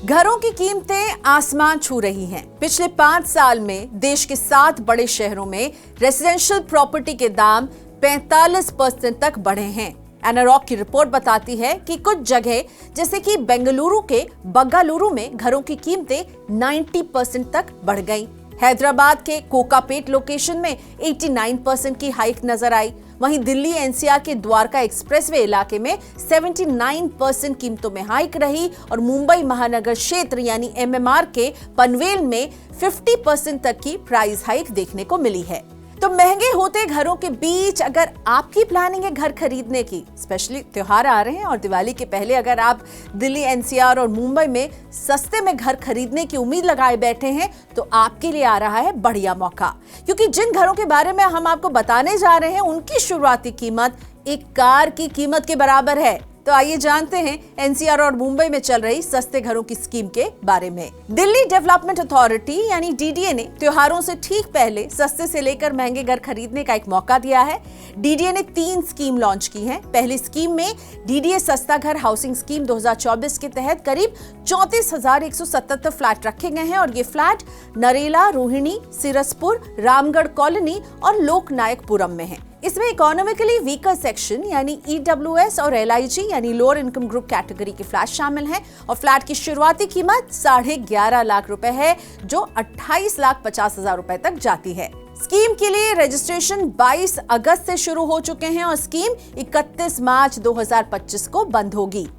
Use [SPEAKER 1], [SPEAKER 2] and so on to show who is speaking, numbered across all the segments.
[SPEAKER 1] घरों की कीमतें आसमान छू रही हैं। पिछले 5 साल में देश के 7 बड़े शहरों में रेजिडेंशियल प्रॉपर्टी के दाम 45% तक बढ़े हैं। एनारॉक की रिपोर्ट बताती है कि कुछ जगह जैसे कि बेंगलुरु के बंगलुरु में घरों की कीमतें 90% तक बढ़ गईं। हैदराबाद के कोकापेट लोकेशन में 89% की हाइक नजर आई। वहीं दिल्ली एनसीआर के द्वारका एक्सप्रेसवे इलाके में 79% कीमतों में हाइक रही और मुंबई महानगर क्षेत्र यानी एमएमआर के पनवेल में 50% तक की प्राइस हाइक देखने को मिली है। तो महंगे होते घरों के बीच अगर आपकी प्लानिंग है घर खरीदने की, स्पेशली त्योहार आ रहे हैं और दिवाली के पहले अगर आप दिल्ली एनसीआर और मुंबई में सस्ते में घर खरीदने की उम्मीद लगाए बैठे हैं तो आपके लिए आ रहा है बढ़िया मौका, क्योंकि जिन घरों के बारे में हम आपको बताने जा रहे हैं उनकी शुरुआती कीमत एक कार की कीमत के बराबर है। तो आइए जानते हैं एनसीआर और मुंबई में चल रही सस्ते घरों की स्कीम के बारे में। दिल्ली डेवलपमेंट अथॉरिटी यानी डीडीए ने त्योहारों से ठीक पहले सस्ते से लेकर महंगे घर खरीदने का एक मौका दिया है। डीडीए ने 3 स्कीम लॉन्च की हैं। पहली स्कीम में डीडीए सस्ता घर हाउसिंग स्कीम 2024 के तहत करीब 34,177 फ्लैट रखे गए हैं और ये फ्लैट नरेला, रोहिणी, सिरसपुर, रामगढ़ कॉलोनी और लोकनायकपुरम में है। इसमें इकोनॉमिकली वीकर सेक्शन यानी ईडब्ल्यूएस और एलआईजी यानी लोअर इनकम ग्रुप कैटेगरी के फ्लैट शामिल हैं और फ्लैट की शुरुआती कीमत 11.5 लाख रुपए है, जो 28,50,000 रुपए तक जाती है। स्कीम के लिए रजिस्ट्रेशन 22 अगस्त से शुरू हो चुके हैं और स्कीम 31 मार्च 2025 को बंद होगी।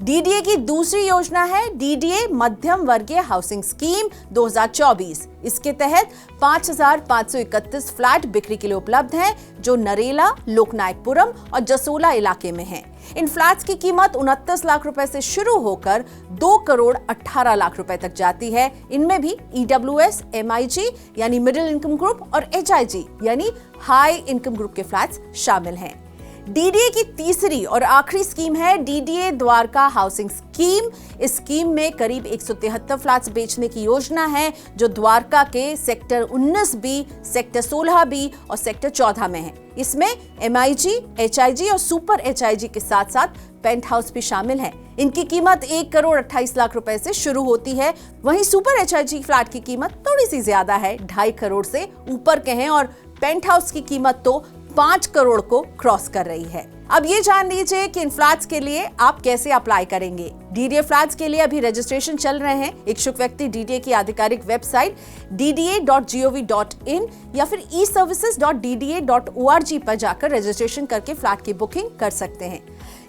[SPEAKER 1] डीडीए की दूसरी योजना है डीडीए मध्यम वर्गीय हाउसिंग स्कीम 2024। इसके तहत 5,531 फ्लैट बिक्री के लिए उपलब्ध हैं, जो नरेला, लोकनायकपुरम और जसोला इलाके में हैं। इन फ्लैट्स की कीमत 29 लाख रुपए से शुरू होकर 2 करोड़ 18 लाख रुपए तक जाती है। इनमें भी ईडब्ल्यूएस, एमआईजी यानी मिडिल इनकम ग्रुप और एचआईजी यानी हाई इनकम ग्रुप के फ्लैट्स शामिल हैं। डीडीए की तीसरी और आखिरी स्कीम है डीडीए द्वारका हाउसिंग स्कीम। इस स्कीम में करीब 173 फ्लैट्स बेचने की योजना है, जो द्वारका के सेक्टर 19B, सेक्टर 16B और सेक्टर 14 में है। इसमें एमआईजी, एचआईजी और सुपर एचआईजी के साथ साथ पेंट हाउस भी शामिल है। इनकी कीमत 1 करोड़ 28 लाख रुपए से शुरू होती है। वहीं सुपर एचआईजी फ्लैट की कीमत थोड़ी सी ज्यादा है, 2.5 करोड़ से ऊपर के हैं और पेंट हाउस की कीमत तो 5 करोड़ को क्रॉस कर रही है। अब ये जान लीजिए कि इन फ्लैट्स के लिए आप कैसे अप्लाई करेंगे। डीडीए फ्लैट्स के लिए अभी रजिस्ट्रेशन चल रहे हैं। इच्छुक व्यक्ति डीडीए की आधिकारिक वेबसाइट dda.gov.in या फिर eservices.dda.org पर जाकर रजिस्ट्रेशन करके फ्लैट की बुकिंग कर सकते हैं।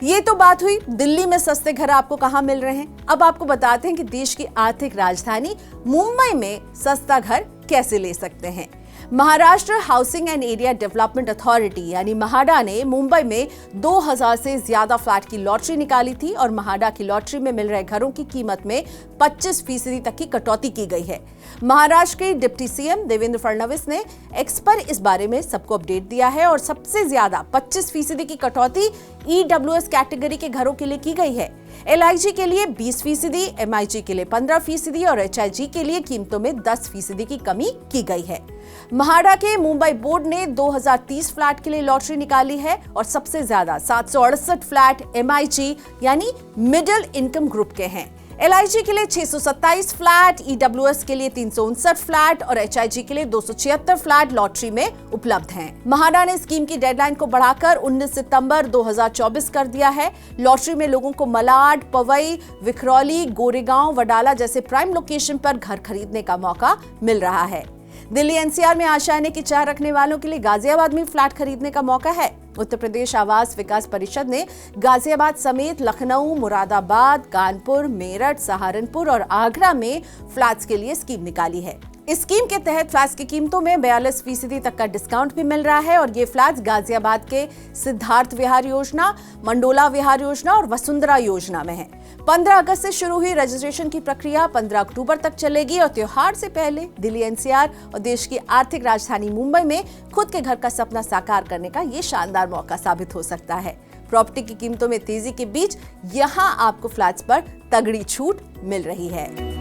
[SPEAKER 1] ये तो बात हुई दिल्ली में सस्ते घर आपको कहां मिल रहे हैं। अब आपको बताते हैं कि देश की आर्थिक राजधानी मुंबई में सस्ता घर कैसे ले सकते हैं। Maharashtra housing and area development authority यानी महाडा ने मुंबई में 2000 से ज्यादा फ्लैट की लॉटरी निकाली थी और महाडा की लॉटरी में मिल रहे घरों की कीमत में 25% तक की कटौती की गई है। महाराष्ट्र के डिप्टी सीएम देवेंद्र फडणवीस ने एक्स पर इस बारे में सबको अपडेट दिया है और सबसे ज्यादा 25% की कटौती ईडब्ल्यूएस कैटेगरी के घरों के लिए की गई है। एलआईजी के लिए 20%, एमआईजी के लिए 15% और एचआईजी के लिए कीमतों में 10% की कमी की गई है। महाडा के मुंबई बोर्ड ने 2030 फ्लैट के लिए लॉटरी निकाली है और सबसे ज्यादा 768 फ्लैट एमआईजी यानी मिडिल इनकम ग्रुप के हैं। एलआईजी के लिए 627 फ्लैट, ईडब्ल्यूएस के लिए 359 फ्लैट और एचआईजी के लिए 276 फ्लैट लॉटरी में उपलब्ध हैं। महाडा ने स्कीम की डेडलाइन को बढ़ाकर 19 सितंबर 2024 कर दिया है। लॉटरी में लोगों को मलाड, पवई, विखरौली, गोरेगांव, वडाला जैसे प्राइम लोकेशन पर घर खरीदने का मौका मिल रहा है। दिल्ली एनसीआर में आशाएं की चाह रखने वालों के लिए गाजियाबाद में फ्लैट खरीदने का मौका है। उत्तर प्रदेश आवास विकास परिषद ने गाजियाबाद समेत लखनऊ, मुरादाबाद, कानपुर, मेरठ, सहारनपुर और आगरा में फ्लैट्स के लिए स्कीम निकाली है। इस स्कीम के तहत फ्लैट्स की कीमतों में 42% तक का डिस्काउंट भी मिल रहा है और ये फ्लैट्स गाजियाबाद के सिद्धार्थ विहार योजना, मंडोला विहार योजना और वसुंधरा योजना में है। 15 अगस्त से शुरू हुई रजिस्ट्रेशन की प्रक्रिया 15 अक्टूबर तक चलेगी और त्योहार से पहले दिल्ली एनसीआर और देश की आर्थिक राजधानी मुंबई में खुद के घर का सपना साकार करने का ये शानदार मौका साबित हो सकता है। प्रॉपर्टी की कीमतों में तेजी के बीच यहाँ आपको फ्लैट्स पर तगड़ी छूट मिल रही है।